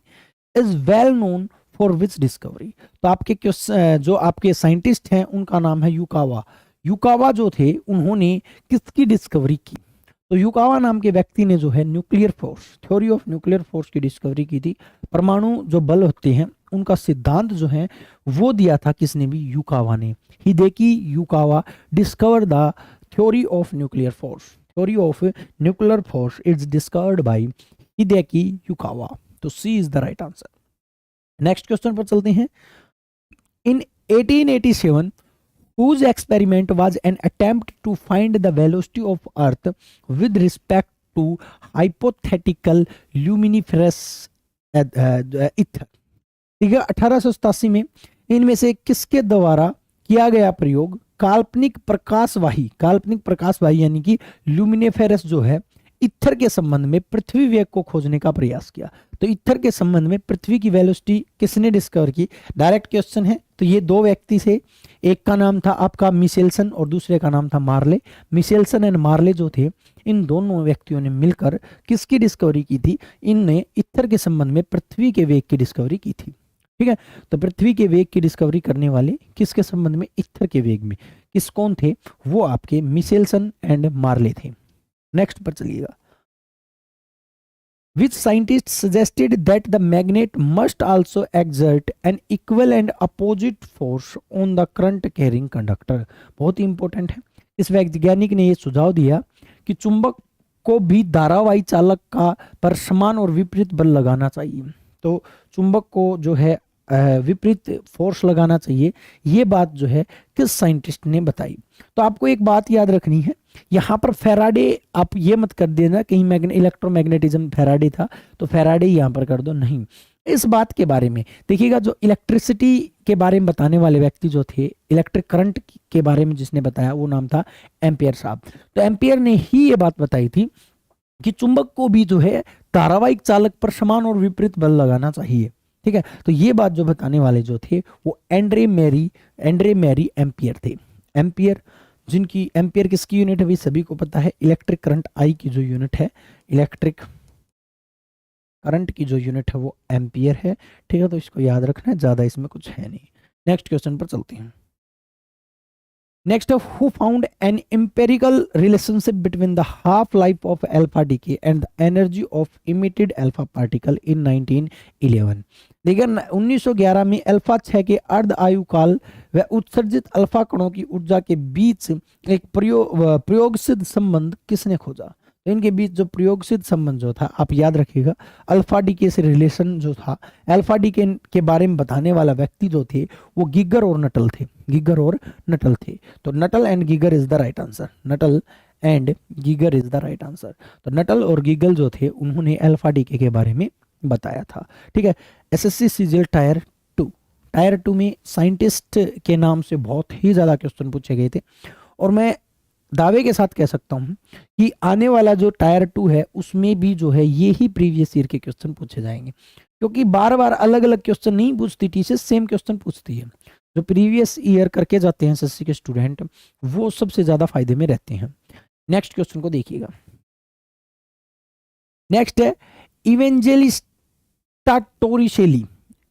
is well known for which discovery. तो आपके जो आपके साइंटिस्ट हैं उनका नाम है युकावा। युकावा जो थे उन्होंने किसकी डिस्कवरी की, तो युकावा नाम के व्यक्ति ने जो है nuclear force, theory of nuclear force की डिस्कवरी की थी। परमाणु जो बल होते हैं उनका सिद्धांत जो है वो दिया था किसने भी, युकावा ने। Hideki Yukawa discover the theory of nuclear force. Theory of nuclear force is discovered by Hideki Yukawa. तो C is the right answer. Next question पर चलते हैं। इन 1887 whose experiment was an attempt to find the velocity of earth with respect to hypothetical luminiferous ether। ठीक है, 1887 में इनमें से किसके द्वारा किया गया प्रयोग काल्पनिक प्रकाशवाही यानी कि ल्यूमिनिफेरस जो है इथर के संबंध में पृथ्वी वेग को खोजने का प्रयास किया। तो इथर के संबंध में पृथ्वी की वेलोसिटी किसने डिस्कवर की, डायरेक्ट क्वेश्चन है। तो ये दो व्यक्ति से, एक का नाम था आपका मिशेल्सन और दूसरे का नाम था मार्ले। मिशेल्सन एंड मार्ले जो थे, इन दोनों व्यक्तियों ने मिलकर किसकी डिस्कवरी की थी, इनने इथर के संबंध में पृथ्वी के वेग की डिस्कवरी की थी। ठीक है, तो पृथ्वी के वेग की डिस्कवरी करने वाले किसके संबंध में, ईथर के वेग में किस कौन थे, वो आपके मिशेल्सन एंड मार्ले थे। नेक्स्ट पर चलिएगा। Which scientist suggested that the magnet must also exert an equal and opposite force on the current carrying conductor? बहुत ही इंपॉर्टेंट है। इस वैज्ञानिक ने यह सुझाव दिया कि चुंबक को भी धारावाही चालक का पर समान और विपरीत बल लगाना चाहिए। तो चुंबक को जो है विपरीत फोर्स लगाना चाहिए, ये बात जो है किस साइंटिस्ट ने बताई। तो आपको एक बात याद रखनी है, यहाँ पर फेराडे आप ये मत कर देना कहीं इलेक्ट्रोमैग्नेटिज्म फेराडे था तो फेराडे यहाँ पर कर दो, नहीं। इस बात के बारे में देखिएगा, जो इलेक्ट्रिसिटी के बारे में बताने वाले व्यक्ति जो थे, इलेक्ट्रिक करंट के बारे में जिसने बताया वो नाम था एम्पियर साहब। तो एम्पियर ने ही ये बात बताई थी कि चुंबक को भी जो है धारावाहिक चालक पर समान और विपरीत बल लगाना चाहिए। ठीक है, तो ये बात जो बताने वाले जो थे वो एंड्रे मैरी एम्पियर थे। एम्पियर, जिनकी एम्पियर किसकी यूनिट है, भी सभी को पता है, इलेक्ट्रिक करंट आई की जो यूनिट है, इलेक्ट्रिक करंट की जो यूनिट है वो एम्पियर है। ठीक है, तो इसको याद रखना है, ज्यादा इसमें कुछ है नहीं। नेक्स्ट क्वेश्चन पर चलते हैं। Next, who found an empirical relationship between the half-life of alpha decay and the energy of emitted alpha particle in 1911? देखिए 1911 में अल्फा 6 के अर्ध आयु काल व उत्सर्जित अल्फा कणों की ऊर्जा के बीच एक प्रयोग सिद्ध संबंध किसने खोजा। तो इनके बीच जो प्रयोग सिद्ध संबंध जो था, आप याद रखिएगा, अल्फा डीके से रिलेशन जो था, अल्फा डीके के बारे में बताने वाला व्यक्ति जो थे वो गिगर और नटल थे। गिगर और नटल थे। तो Nuttall and Geiger is the right answer. Nuttall and Geiger is the right answer. तो नटल और गिगल जो थे उन्होंने अल्फा डीके के बारे में बताया था। ठीक है, एसएससी सीजीएल टायर 2 में साइंटिस्ट के नाम से बहुत ही ज्यादा क्वेश्चन पूछे गए थे, और मैं दावे के साथ कह सकता हूं कि आने वाला जो टायर 2 है उसमें भी जो है ये ही प्रीवियस ईयर के क्वेश्चन पूछे जाएंगे, क्योंकि बार बार अलग अलग क्वेश्चन नहीं पूछती टीचर, सेम क्वेश्चन पूछती है। जो प्रीवियस ईयर करके जाते हैं एसएससी के स्टूडेंट वो सबसे ज्यादा फायदे में रहते हैं। नेक्स्ट क्वेश्चन को देखिएगा। नेक्स्ट है इवेंजेलिस्टा टोरिशेली।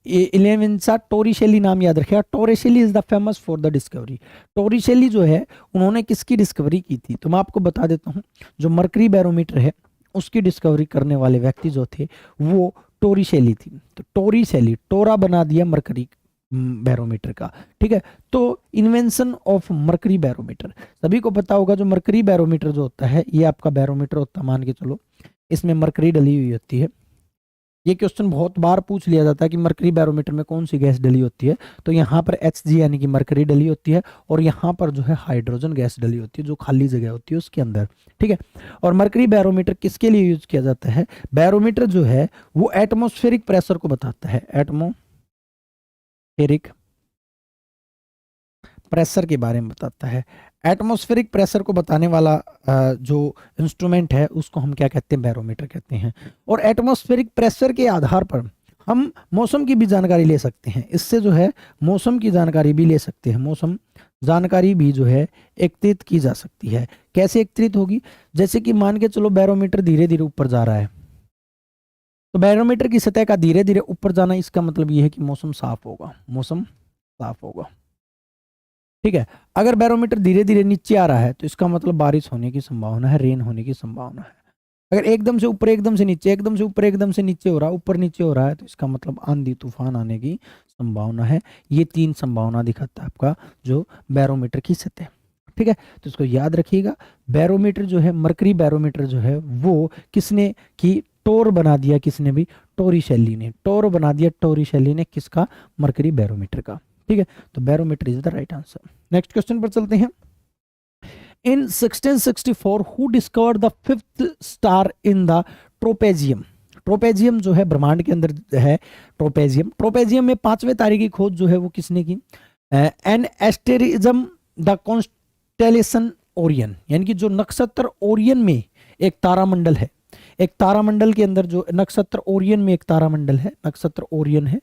इलेवेंसा टोरिशेली नाम याद रखिएगा। Torricelli is the famous for the discovery. Torricelli जो है उन्होंने किसकी डिस्कवरी की थी, तो मैं आपको बता देता हूं, जो मर्करी बैरोमीटर है उसकी डिस्कवरी करने वाले व्यक्ति जो थे वो टोरिशेली थी। तो टोरिशेली, टोरा बना दिया मर्करी बैरोमीटर का। ठीक है, तो इन्वेंशन ऑफ मर्करी बैरोमीटर, सभी को पता होगा जो मर्करी बैरोमीटर जो होता है ये आपका बैरोमीटर होता है, मान के चलो इसमें मर्करी डली हुई होती है। ये क्वेश्चन बहुत बार पूछ लिया जाता है कि मर्करी बैरोमीटर में कौन सी गैस डली होती है, तो यहाँ पर Hg यानी कि मर्करी डली होती है, और यहाँ पर जो है हाइड्रोजन गैस डली होती है जो खाली जगह होती है उसके अंदर। ठीक है, और मर्करी बैरोमीटर किसके लिए यूज किया जाता है, बैरोमीटर जो है वो एटमॉस्फेरिक प्रेशर को बताता है, एटमॉस्फेरिक प्रेशर के बारे में बताता है। एटमॉस्फेरिक प्रेशर को बताने वाला जो इंस्ट्रूमेंट है उसको हम क्या कहते हैं, बैरोमीटर कहते हैं। और एटमॉस्फेरिक प्रेशर के आधार पर हम मौसम की भी जानकारी ले सकते हैं, इससे जो है मौसम की जानकारी भी ले सकते हैं। मौसम जानकारी भी जो है एकत्रित की जा सकती है। कैसे एकत्रित होगी, जैसे कि मान के चलो बैरोमीटर धीरे धीरे ऊपर जा रहा है, तो बैरोमीटर की सतह का धीरे धीरे ऊपर जाना, इसका मतलब यह है कि मौसम साफ होगा, मौसम साफ होगा। ठीक है, अगर बैरोमीटर धीरे धीरे नीचे आ रहा है तो इसका मतलब बारिश होने की संभावना है, रेन होने की संभावना है। अगर एकदम से ऊपर एकदम से नीचे, एकदम से ऊपर एकदम से नीचे हो रहा है, ऊपर नीचे हो रहा है, तो इसका मतलब आंधी तूफान आने की संभावना है। ये 3 संभावना दिखाता है आपका जो बैरोमीटर की सतह। ठीक है, तो इसको याद रखिएगा। बैरोमीटर जो है, मर्करी बैरोमीटर जो है वो किसने की, टोर बना दिया, किसने भी, टोरिशेली ने, टोर बना दिया टोरिशेली ने, किसका, मर्करी बैरोमीटर का। ठीक है, तो barometer is the right answer. Next question पर चलते हैं। In 1664 who discovered the 5th star in the Trapezium. Trapezium जो है ब्रह्मांड के अंदर है, ट्रोपेजियम में 5वें तारे की खोज जो है वो किसने की, एन एस्टेरिज्म द कॉन्स्टेलेशन ओरियन, यानी कि जो नक्षत्र ओरियन में एक तारामंडल है, एक तारामंडल के अंदर जो नक्षत्र ओरियन में एक तारामंडल है, नक्षत्र ओरियन है,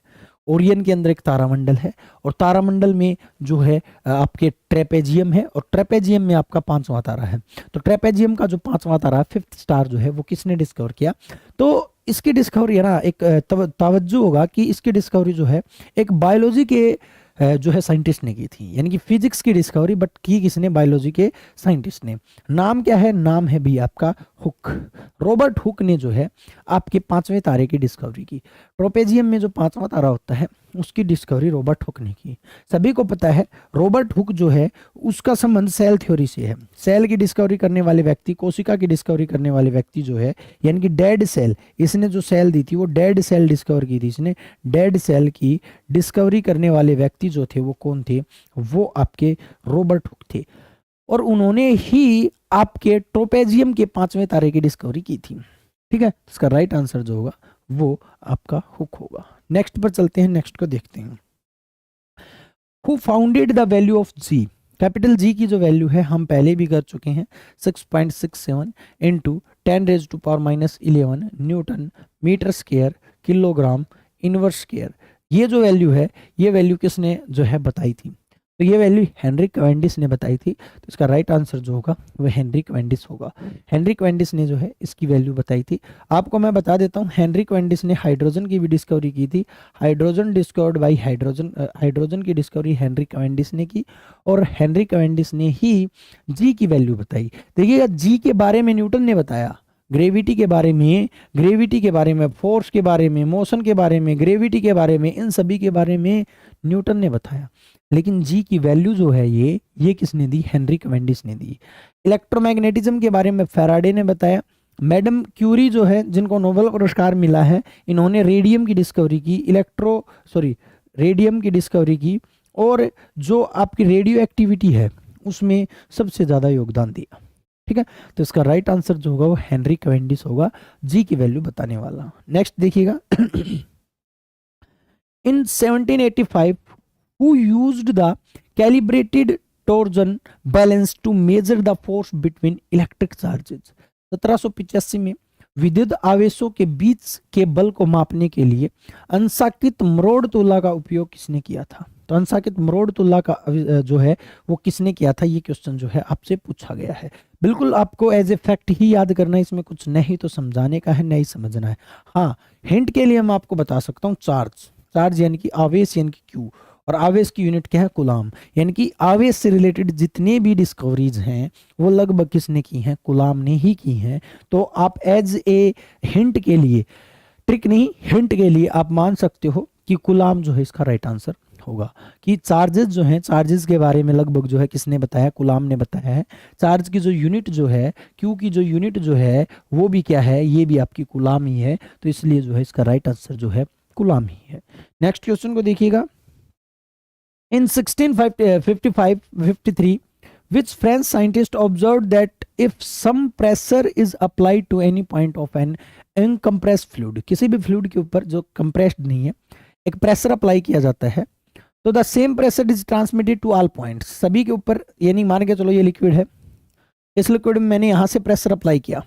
ओरियन के अंदर एक तारामंडल है, और तारामंडल में जो है आपके ट्रेपेजियम है, और ट्रेपेजियम में आपका 5वां तारा है। तो ट्रेपेजियम का जो 5वां तारा, 5th स्टार जो है वो किसने डिस्कवर किया, तो इसकी डिस्कवरी है ना, एक तवज्जो होगा कि इसकी डिस्कवरी जो है एक बायोलॉजी के जो है साइंटिस्ट ने की थी, यानी कि फिजिक्स की डिस्कवरी बट की किसने, बायोलॉजी के साइंटिस्ट ने। नाम क्या है, नाम है भी आपका हुक। रॉबर्ट हुक ने जो है आपके 5वें तारे की डिस्कवरी की। ट्रोपेजियम में जो 5वां तारा होता है उसकी डिस्कवरी रॉबर्ट हुक ने की। सभी को पता है रॉबर्ट हुक जो है उसका संबंध सेल थ्योरी से है। सेल की डिस्कवरी करने वाले व्यक्ति, कोशिका की डिस्कवरी करने वाले व्यक्ति जो है, यानी कि डेड सेल, इसने जो सेल दी थी वो डेड सेल डिस्कवर की थी इसने। डेड सेल की डिस्कवरी करने वाले व्यक्ति जो थे वो कौन थे, वो आपके रॉबर्ट हुक थे, और उन्होंने ही आपके ट्रोपेजियम के 5वें तारे की डिस्कवरी की थी। ठीक है, इसका राइट आंसर जो होगा वो आपका हुक होगा। नेक्स्ट पर चलते हैं, नेक्स्ट को देखते हैं। Who founded the value of g. Capital g की जो वैल्यू है हम पहले भी कर चुके हैं, 6.67 into 10⁻⁻11 newton metre square kilogram inverse square. ये जो वैल्यू है, ये वैल्यू किसने जो है बताई थी, तो ये वैल्यू हेनरी कैवेंडिश ने बताई थी। तो इसका राइट आंसर जो होगा वह हेनरी कैवेंडिश होगा। हेनरी कैवेंडिश ने जो है इसकी वैल्यू बताई थी। आपको मैं बता देता हूँ, हेनरी कैवेंडिश ने हाइड्रोजन की भी डिस्कवरी की थी। हाइड्रोजन डिस्कवर्ड बाई हाइड्रोजन की डिस्कवरी हेनरी कैवेंडिश ने की, और हेनरी कैवेंडिश ने ही जी की वैल्यू बताई। देखिएगा, जी के बारे में न्यूटन ने बताया, ग्रेविटी के बारे में, फोर्स के बारे में, मोशन के बारे में, ग्रेविटी के बारे में, इन सभी के बारे में न्यूटन ने बताया। लेकिन जी की वैल्यू जो है ये किसने दी, हेनरी कैवेंडिश ने दी। इलेक्ट्रोमैग्नेटिज्म के बारे में फैराडे ने बताया। मैडम क्यूरी जो है, जिनको नोबेल पुरस्कार मिला है, इन्होंने रेडियम की डिस्कवरी की, रेडियम की डिस्कवरी की, और जो आपकी रेडियो एक्टिविटी है उसमें सबसे ज्यादा योगदान दिया। ठीक है, तो इसका राइट आंसर जो होगा वो हेनरी कैवेंडिश होगा, जी की वैल्यू बताने वाला। नेक्स्ट देखिएगा, इन 1785 who used the calibrated torsion balance to measure the force between electric charges। 1785 में विद्युत आवेशों के बीच के बल को मापने के लिए अंशांकित मरोड़ तुला का उपयोग किसने किया था। तो अंशांकित मरोड़ तुला का जो है वो किसने किया था, ये क्वेश्चन जो है आपसे पूछा गया है। बिल्कुल आपको एज ए फैक्ट ही याद करना है, इसमें कुछ नहीं तो समझाने का है, नहीं समझना है। हाँ, हिंट के लिए मैं आपको बता सकता हूँ, चार्ज यानी कि आवेश यानी कि क्यू, और आवेश की यूनिट क्या है, कूलाम। यानी कि आवेश से रिलेटेड जितने भी डिस्कवरीज हैं वो लगभग किसने की हैं, कूलाम ने ही की हैं। तो आप एज ए हिंट के लिए, ट्रिक नहीं, हिंट के लिए आप मान सकते हो कि कूलाम जो है इसका राइट आंसर होगा। कि चार्जेस जो हैं, चार्जेस के बारे में लगभग जो है किसने बताया, कूलाम ने बताया है। चार्ज की जो यूनिट जो है, क्यू की जो यूनिट जो है वो भी क्या है, ये भी आपकी कूलाम ही है। तो इसलिए जो है इसका राइट आंसर जो है कूलाम ही है। नेक्स्ट क्वेश्चन को देखिएगा, in 1653 which French scientist observed that if some pressure is applied to any point of an uncompressed fluid, किसी भी फ्लूइड के ऊपर जो कंप्रेस्ड नहीं है, एक प्रेशर अप्लाई किया जाता है, तो the same pressure is transmitted to all points, सभी के ऊपर। यानी मान के चलो ये लिक्विड है, इस लिक्विड में मैंने यहाँ से प्रेशर अप्लाई किया,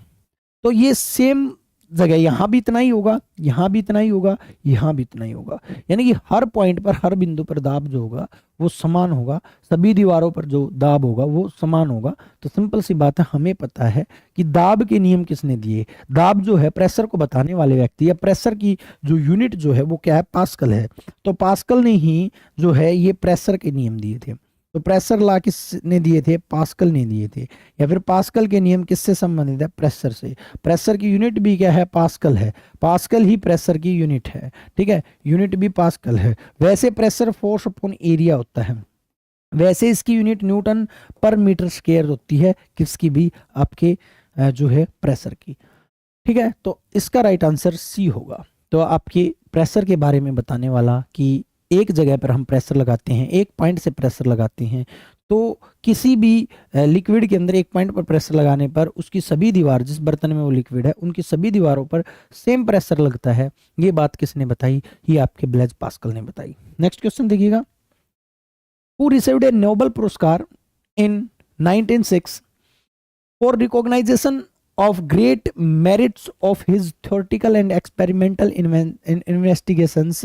तो ये सेम जगह यहाँ भी इतना ही होगा, यहाँ भी इतना ही होगा, यहाँ भी इतना ही होगा। यानी कि हर पॉइंट पर, हर बिंदु पर दाब जो होगा वो समान होगा, सभी दीवारों पर जो दाब होगा वो समान होगा। तो सिंपल सी बात है, हमें पता है कि दाब के नियम किसने दिए। दाब जो है प्रेशर को बताने वाले व्यक्ति, या प्रेशर की जो यूनिट जो है वो क्या है, पास्कल है। तो पास्कल ने ही जो है ये प्रेशर के नियम दिए थे। तो प्रेशर लॉ किसने दिए थे, पास्कल ने दिए थे। या फिर पास्कल के नियम किससे संबंधित है, प्रेशर से। प्रेशर की यूनिट भी क्या है, पास्कल है। पास्कल ही प्रेशर की यूनिट है। ठीक है, यूनिट भी पास्कल है। वैसे प्रेशर फोर्स अपॉन एरिया होता है, वैसे इसकी यूनिट न्यूटन पर मीटर स्क्वायर होती है, किसकी भी, आपके जो है प्रेशर की। ठीक है, तो इसका राइट आंसर सी होगा। तो आपके प्रेशर के बारे में बताने वाला कि एक जगह पर हम प्रेशर लगाते हैं, एक पॉइंट से प्रेशर लगाते हैं, तो किसी भी लिक्विड के अंदर एक पॉइंट पर प्रेशर लगाने पर उसकी सभी दीवार, जिस बर्तन में वो लिक्विड है उनकी सभी दीवारों पर सेम प्रेशर लगता है। ये बात किसने बताई, ये आपके ब्लेज पास्कल ने बताई। नेक्स्ट क्वेश्चन देखिएगा, हु रिसीव्ड ए नोबेल पुरस्कार in 1906 for recognition of great merits of his theoretical and experimental investigations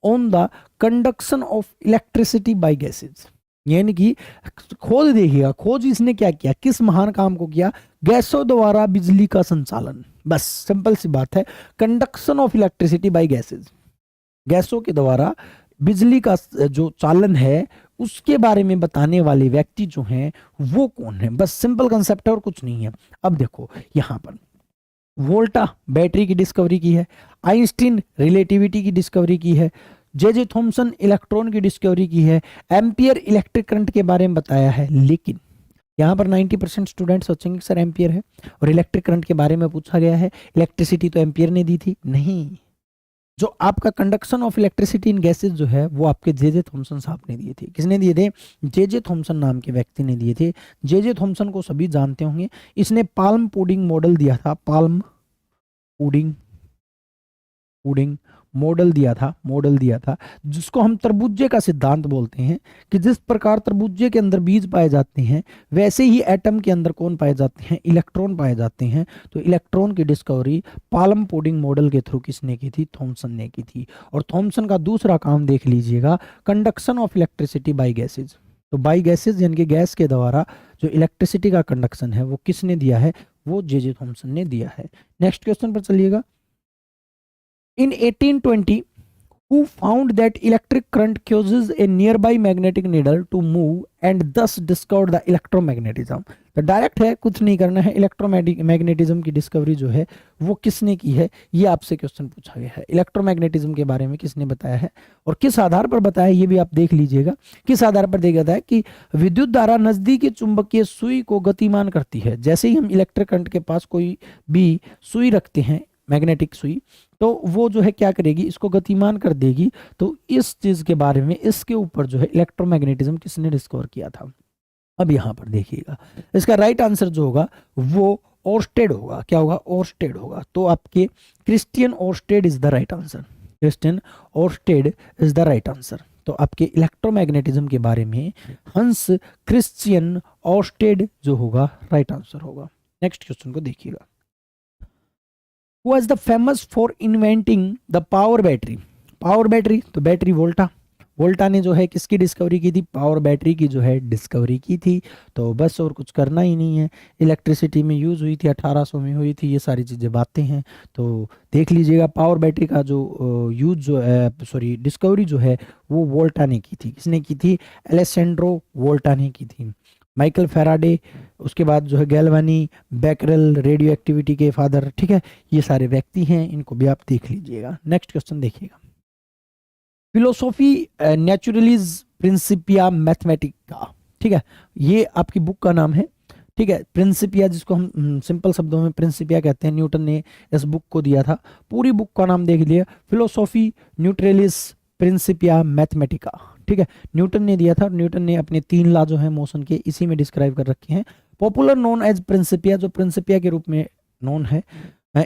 on the conduction of electricity by gases। यानी कि खोज देखिएगा, खोज इसने क्या किया, किस महान काम को किया, गैसों द्वारा बिजली का संचालन। बस सिंपल सी बात है, conduction of electricity bye gases, गैसों के द्वारा बिजली का जो चालन है उसके बारे में बताने वाले व्यक्ति जो हैं वो कौन है। बस सिंपल कंसेप्ट है और कुछ नहीं है। अब देखो यहां पर वोल्टा बैटरी की डिस्कवरी की है, आइंस्टीन रिलेटिविटी की डिस्कवरी की है, जे जे थॉमसन इलेक्ट्रॉन की डिस्कवरी की है, एम्पियर इलेक्ट्रिक करंट के बारे में बताया है। लेकिन यहाँ पर 90% स्टूडेंट सोचेंगे सर एम्पियर है और इलेक्ट्रिक करंट के बारे में पूछा गया है, इलेक्ट्रिसिटी तो एम्पियर ने दी थी। नहीं, जो आपका conduction of electricity in gases जो है वो आपके जे जे थॉमसन साहब ने दिए थे। किसने दिए थे? जे जे थॉमसन नाम के व्यक्ति ने दिए थे। जे जे थॉमसन को सभी जानते होंगे, इसने पाल्म पुडिंग मॉडल दिया था, पाल्म पुडिंग पुडिंग मॉडल दिया था जिसको हम तरबूजे का सिद्धांत बोलते हैं, कि जिस प्रकार तरबूजे के अंदर बीज पाए जाते हैं वैसे ही एटम के अंदर कौन पाए जाते हैं? इलेक्ट्रॉन पाए जाते हैं। तो इलेक्ट्रॉन की डिस्कवरी पाल्म पुडिंग मॉडल के थ्रू किसने की थी? थॉमसन ने की थी। और थॉमसन का दूसरा काम देख लीजिएगा, conduction of electricity by gases. तो बाई गैसेज यानी कि गैस के द्वारा जो इलेक्ट्रिसिटी का कंडक्शन है वो किसने दिया है? वो जे जे थॉमसन ने दिया है। नेक्स्ट क्वेश्चन पर चलिएगा। In 1820, who found that electric current causes a nearby magnetic needle to move and thus discovered the electromagnetism? तो डायरेक्ट है, कुछ नहीं करना है। इलेक्ट्रोमैग्नेटिज्म की डिस्कवरी जो है वो किसने की है? ये आपसे क्वेश्चन पूछा गया है। इलेक्ट्रोमैग्नेटिज्म के बारे में किसने बताया है और किस आधार पर बताया ये भी आप देख लीजिएगा। किस आधार पर देखा था कि विद्युत धारा नजदीकी चुंबकीय सुई को गतिमान करती है। जैसे ही हम इलेक्ट्रिक करंट के पास कोई भी सुई रखते हैं, मैग्नेटिक सुई, तो वो जो है क्या करेगी? इसको गतिमान कर देगी। तो इस चीज के बारे में, इसके ऊपर जो है इलेक्ट्रोमैग्नेटिज्म किसने डिस्कवर किया था? अब यहां पर देखिएगा, इसका राइट आंसर जो होगा वो ओर्स्टेड होगा। क्या होगा? ओर्स्टेड होगा। तो आपके Christian Oersted is the right answer. Christian Oersted is the right answer. तो आपके इलेक्ट्रोमैग्नेटिज्म के बारे में हंस क्रिश्चियन ओर्स्टेड जो होगा राइट आंसर होगा। नेक्स्ट क्वेश्चन को देखिएगा। Who was the famous for inventing the power battery? Power battery, तो बैटरी वोल्टा ने जो है किसकी डिस्कवरी की थी? पावर बैटरी की जो है डिस्कवरी की थी। तो बस और कुछ करना ही नहीं है। इलेक्ट्रिसिटी में यूज हुई थी, 1800 में हुई थी, ये सारी चीजें बातें हैं। तो देख लीजिएगा, पावर बैटरी का जो यूज जो है, सॉरी डिस्कवरी जो है वो वोल्टा ने की थी। किसने की थी? एलेसेंड्रो वोल्टा ने की थी। माइकल फैराडे, उसके बाद जो है गैल्वानी, बैकरेल, रेडियो एक्टिविटी के फादर, ठीक है, ये सारे व्यक्ति हैं, इनको भी आप देख लीजिएगा। नेक्स्ट क्वेश्चन देखिएगा। फिलोसॉफी नेचुरलिज प्रिंसिपिया मैथमेटिका, ठीक है, ये आपकी बुक का नाम है। ठीक है, प्रिंसिपिया, जिसको हम सिंपल शब्दों में प्रिंसिपिया कहते हैं, न्यूटन ने इस बुक को दिया था। पूरी बुक का नाम देख लिया, फिलोसॉफी न्यूट्रलिस प्रिंसिपिया मैथमेटिका। ठीक है, न्यूटन ने दिया था। न्यूटन ने अपने 3 लॉ जो है मोशन के इसी में डिस्क्राइब कर रखे हैं। पॉपुलर नोन एज प्रिंसिपिया, जो प्रिंसिपिया के रूप में नोन है।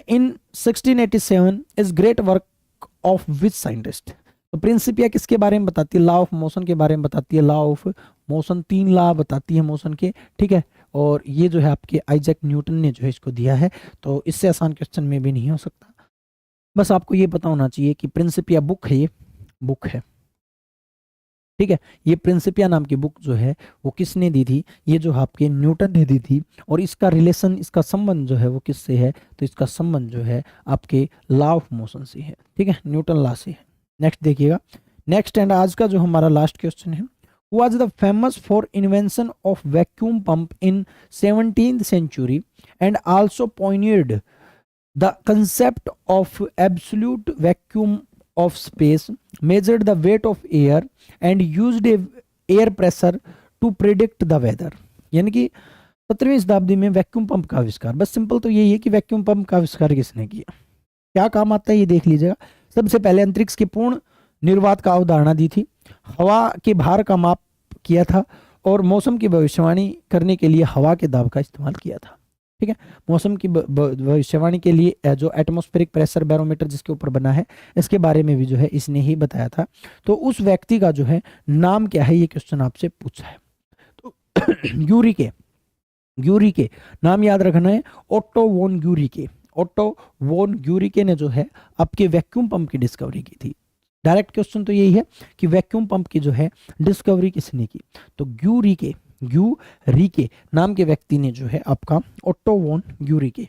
इन 1687 is great work of which scientist? तो प्रिंसिपिया किसके बारे में बताती है? लॉ ऑफ मोशन के बारे में बताती है। लॉ ऑफ मोशन, 3 लॉ बताती है मोशन के। ठीक है, और ये जो है आपके आइजैक न्यूटन ने जो है इसको दिया है। तो इससे आसान क्वेश्चन में भी नहीं हो सकता। बस आपको ये पता होना चाहिए कि प्रिंसिपिया बुक है, ये बुक है। ठीक है, ये प्रिंसिपिया नाम की बुक जो है वो किसने दी थी? ये जो आपके न्यूटन ने दी थी। और इसका रिलेशन, इसका संबंध जो है वो किससे है? तो इसका संबंध जो है आपके लॉ ऑफ मोशन से है। ठीक है, न्यूटन लॉ से है। नेक्स्ट देखिएगा। नेक्स्ट एंड आज का जो हमारा लास्ट क्वेश्चन है, Who was the famous for invention of vacuum pump in 17th century and also pioneered the concept of absolute vacuum of space, measured the weight of air and used a air pressure to predict the weather? यानी कि 17वीं शताब्दी में वैक्यूम पंप का आविष्कार। बस सिंपल तो यही है कि वैक्यूम पंप का आविष्कार किसने किया, क्या काम आता है, ये देख लीजिएगा। सबसे पहले अंतरिक्ष की पूर्ण निर्वात का अवधारणा दी थी, हवा के भार का माप किया था और मौसम की भविष्यवाणी करने के लिए हवा के दाब का इस्तेमाल किया था। ठीक है, मौसम की भविष्यवाणी के लिए जो एटमॉस्फेरिक प्रेशर बैरोमीटर जिसके ऊपर बना है, इसके बारे में भी जो है इसने ही बताया था। तो उस व्यक्ति का जो है नाम क्या है, ये क्वेश्चन आपसे पूछा है। तो यूरिके नाम याद रखना है, ओट्टो वोन यूरिके। ओट्टो वोन यूरिके ने जो है आपके वैक्यूम पंप की डिस्कवरी की थी। डायरेक्ट क्वेश्चन तो यही है कि वैक्यूम पंप की जो है डिस्कवरी किसने की? तो यूरिके नाम के व्यक्ति ने जो है आपका, ओट्टो वोन यूरिके।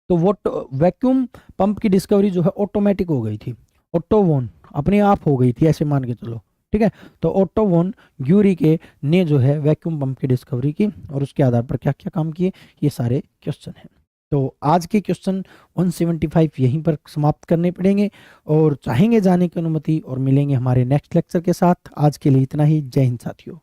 तो वो वैक्यूम पंप की डिस्कवरी जो है ऑटोमेटिक हो गई थी, ऑटो वॉन अपने आप हो गई थी, ऐसे मान के चलो, ठीक है। तो ऑटो वॉन ग्यूरी के ने जो है वैक्यूम पंप की डिस्कवरी की और उसके आधार पर क्या क्या काम किए, ये सारे क्वेश्चन हैं। तो आज के क्वेश्चन 175 यहीं पर समाप्त करने पड़ेंगे और चाहेंगे जाने की अनुमति और मिलेंगे हमारे नेक्स्ट लेक्चर के साथ। आज के लिए इतना ही। जय हिंद साथियों।